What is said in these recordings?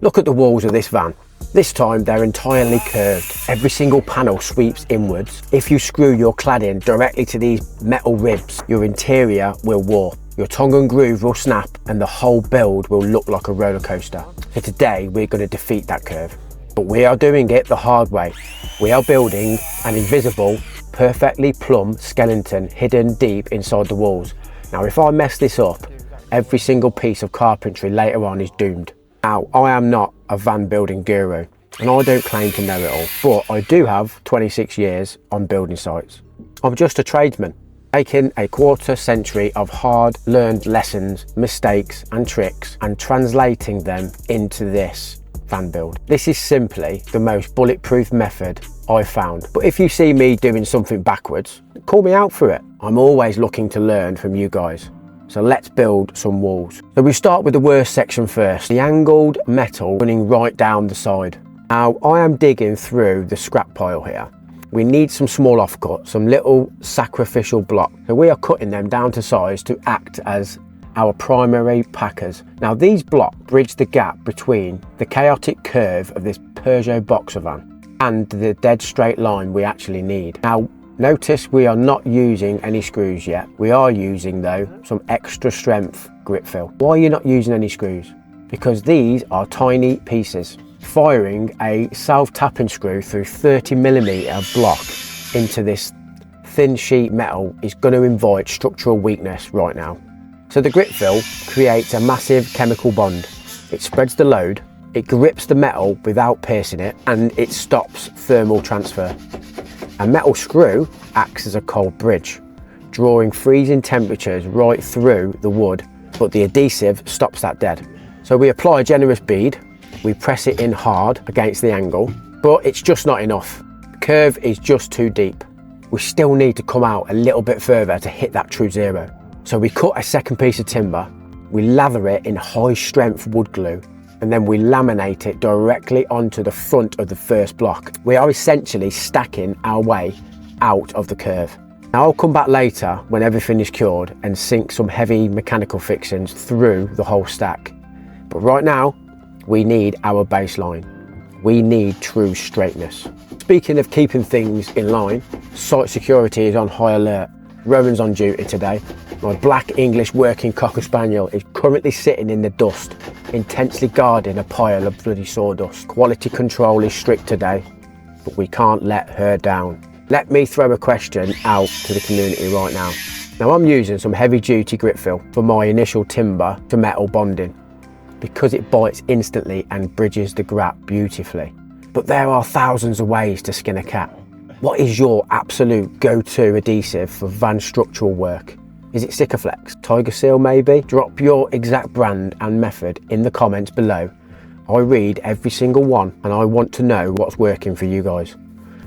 Look at the walls of this van. This time they're entirely curved. Every single panel sweeps inwards. If you screw your cladding directly to these metal ribs, your interior will warp. Your tongue and groove will snap and the whole build will look like a roller coaster. So today we're going to defeat that curve. But we are doing it the hard way. We are building an invisible, perfectly plumb skeleton hidden deep inside the walls. Now if I mess this up, every single piece of carpentry later on is doomed. Now, I am not a van building guru and I don't claim to know it all, but I do have 26 years on building sites. I'm just a tradesman, taking a quarter century of hard learned lessons, mistakes and tricks and translating them into this van build. This is simply the most bulletproof method I've found. But if you see me doing something backwards, call me out for it. I'm always looking to learn from you guys. So let's build some walls. So we start with the worst section first, the angled metal running right down the side. Now I am digging through the scrap pile here. We need some small offcuts, some little sacrificial blocks. So we are cutting them down to size to act as our primary packers. Now these blocks bridge the gap between the chaotic curve of this Peugeot Boxer van and the dead straight line we actually need. Now notice we are not using any screws yet. We are using though some extra strength Gripfill. Why are you not using any screws? Because these are tiny pieces. Firing a self-tapping screw through 30mm block into this thin sheet metal is going to invite structural weakness right now. So the Gripfill creates a massive chemical bond. It spreads the load, it grips the metal without piercing it, and it stops thermal transfer. A metal screw acts as a cold bridge, drawing freezing temperatures right through the wood, but the adhesive stops that dead. So we apply a generous bead, we press it in hard against the angle, but it's just not enough. The curve is just too deep. We still need to come out a little bit further to hit that true zero. So we cut a second piece of timber, we lather it in high strength wood glue, and then we laminate it directly onto the front of the first block. We are essentially stacking our way out of the curve. Now I'll come back later when everything is cured and sink some heavy mechanical fixings through the whole stack. But right now, we need our baseline. We need true straightness. Speaking of keeping things in line, site security is on high alert. Rowan's on duty today. My black English working Cocker Spaniel is currently sitting in the dust, intensely guarding a pile of bloody sawdust. Quality control is strict today, but we can't let her down. Let me throw a question out to the community right now. Now I'm using some heavy duty Gripfill for my initial timber to metal bonding because it bites instantly and bridges the gap beautifully. But there are thousands of ways to skin a cat. What is your absolute go-to adhesive for van structural work? Is it Sikaflex, Tiger Seal maybe? Drop your exact brand and method in the comments below. I read every single one and I want to know what's working for you guys.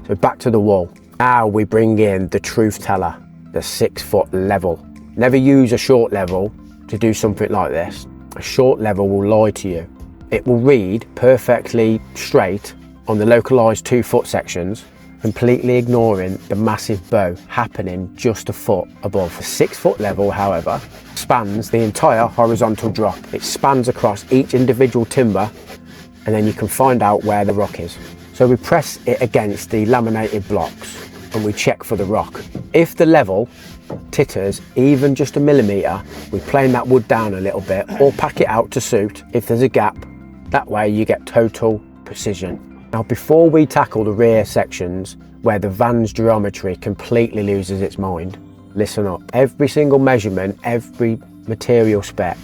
So back to the wall. Now we bring in the truth teller, the 6 foot level. Never use a short level to do something like this. A short level will lie to you. It will read perfectly straight on the localized 2 foot sections, completely ignoring the massive bow happening just a foot above. The 6 foot level, however, spans the entire horizontal drop. It spans across each individual timber and then you can find out where the rock is. So we press it against the laminated blocks and we check for the rock. If the level titters even just a millimetre, we plane that wood down a little bit or pack it out to suit if there's a gap. That way you get total precision. Now before we tackle the rear sections where the van's geometry completely loses its mind, listen up. Every single measurement, every material spec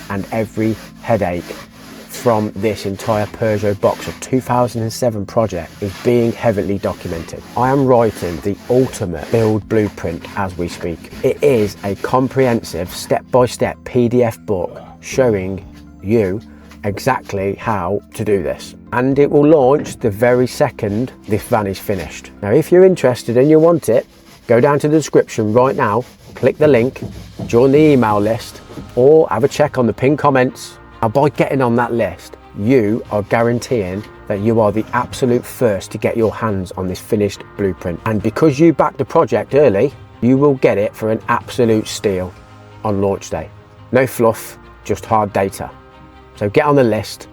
and every headache from this entire Peugeot Boxer 2007 project is being heavily documented. I am writing the ultimate build blueprint as we speak. It is a comprehensive step-by-step PDF book showing you exactly how to do this, and it will launch the very second this van is finished. Now if you're interested and you want it, go down to the description right now, click the link, join the email list or have a check on the pinned comments. Now by getting on that list, you are guaranteeing that you are the absolute first to get your hands on this finished blueprint, and because you backed the project early, you will get it for an absolute steal on launch day. No fluff, just hard data. So get on the list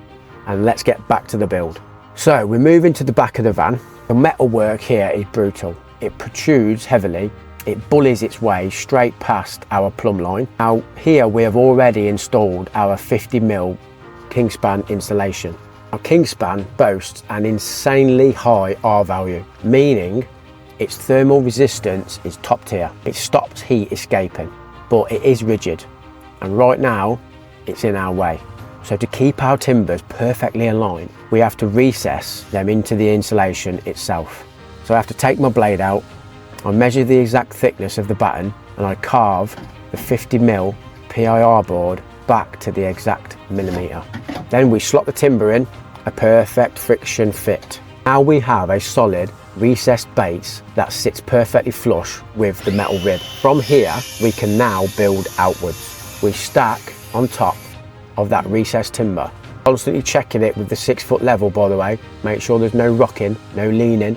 and let's get back to the build. So we move into the back of the van. The metal work here is brutal. It protrudes heavily. It bullies its way straight past our plumb line. Now here we have already installed our 50mm Kingspan insulation. Now Kingspan boasts an insanely high R value, meaning its thermal resistance is top tier. It stops heat escaping, but it is rigid, and right now it's in our way. So to keep our timbers perfectly aligned, we have to recess them into the insulation itself. So I have to take my blade out, I measure the exact thickness of the batten, and I carve the 50mm PIR board back to the exact millimetre. Then we slot the timber in, a perfect friction fit. Now we have a solid recessed base that sits perfectly flush with the metal rib. From here we can now build outwards. We stack on top of that recessed timber, constantly checking it with the 6-foot level, by the way. Make sure there's no rocking, no leaning,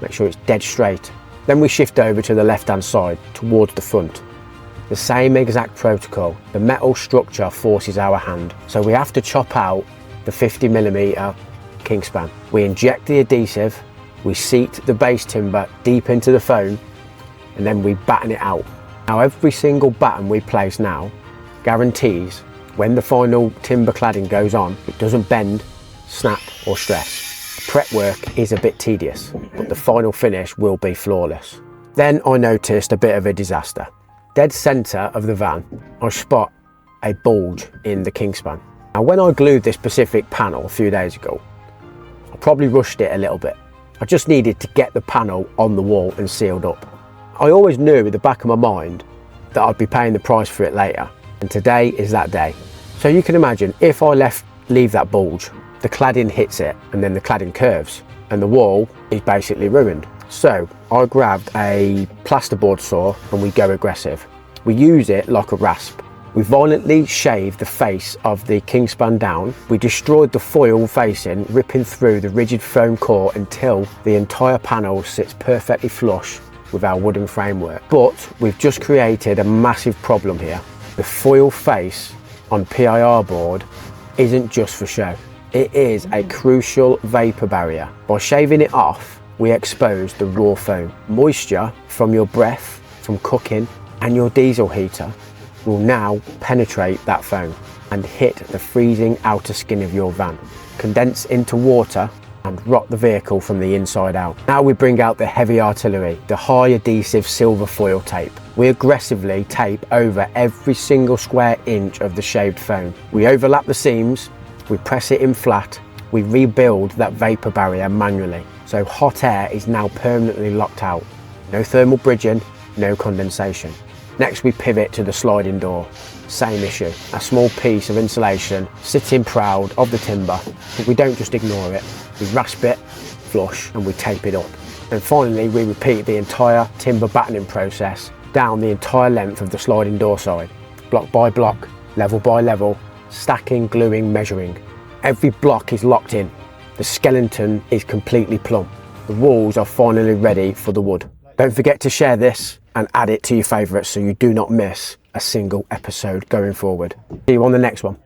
make sure it's dead straight. Then we shift over to the left hand side towards the front. The same exact protocol. The metal structure forces our hand, so we have to chop out the 50mm Kingspan. We inject the adhesive, we seat the base timber deep into the foam, and then we batten it out. Now every single batten we place now guarantees when the final timber cladding goes on, it doesn't bend, snap or stress. Prep work is a bit tedious, but the final finish will be flawless. Then I noticed a bit of a disaster. Dead centre of the van, I spot a bulge in the Kingspan. Now when I glued this specific panel a few days ago, I probably rushed it a little bit. I just needed to get the panel on the wall and sealed up. I always knew in the back of my mind that I'd be paying the price for it later, and today is that day. So you can imagine if I leave that bulge, the cladding hits it and then the cladding curves and the wall is basically ruined. So I grabbed a plasterboard saw and we go aggressive. We use it like a rasp. We violently shaved the face of the Kingspan down. We destroyed the foil facing, ripping through the rigid foam core until the entire panel sits perfectly flush with our wooden framework. But we've just created a massive problem here. The foil face on PIR board isn't just for show. It is a crucial vapor barrier. By shaving it off, we expose the raw foam. Moisture from your breath, from cooking, and your diesel heater will now penetrate that foam and hit the freezing outer skin of your van, condense into water and rot the vehicle from the inside out. Now we bring out the heavy artillery, the high adhesive silver foil tape. We aggressively tape over every single square inch of the shaved foam. We overlap the seams, we press it in flat, we rebuild that vapor barrier manually. So hot air is now permanently locked out. No thermal bridging, no condensation. Next we pivot to the sliding door. Same issue, a small piece of insulation sitting proud of the timber, but we don't just ignore it. We rasp it, flush, and we tape it up. And finally we repeat the entire timber battening process down the entire length of the sliding door side. Block by block, level by level, stacking, gluing, measuring. Every block is locked in. The skeleton is completely plumb. The walls are finally ready for the wood. Don't forget to share this and add it to your favourites so you do not miss a single episode going forward. See you on the next one.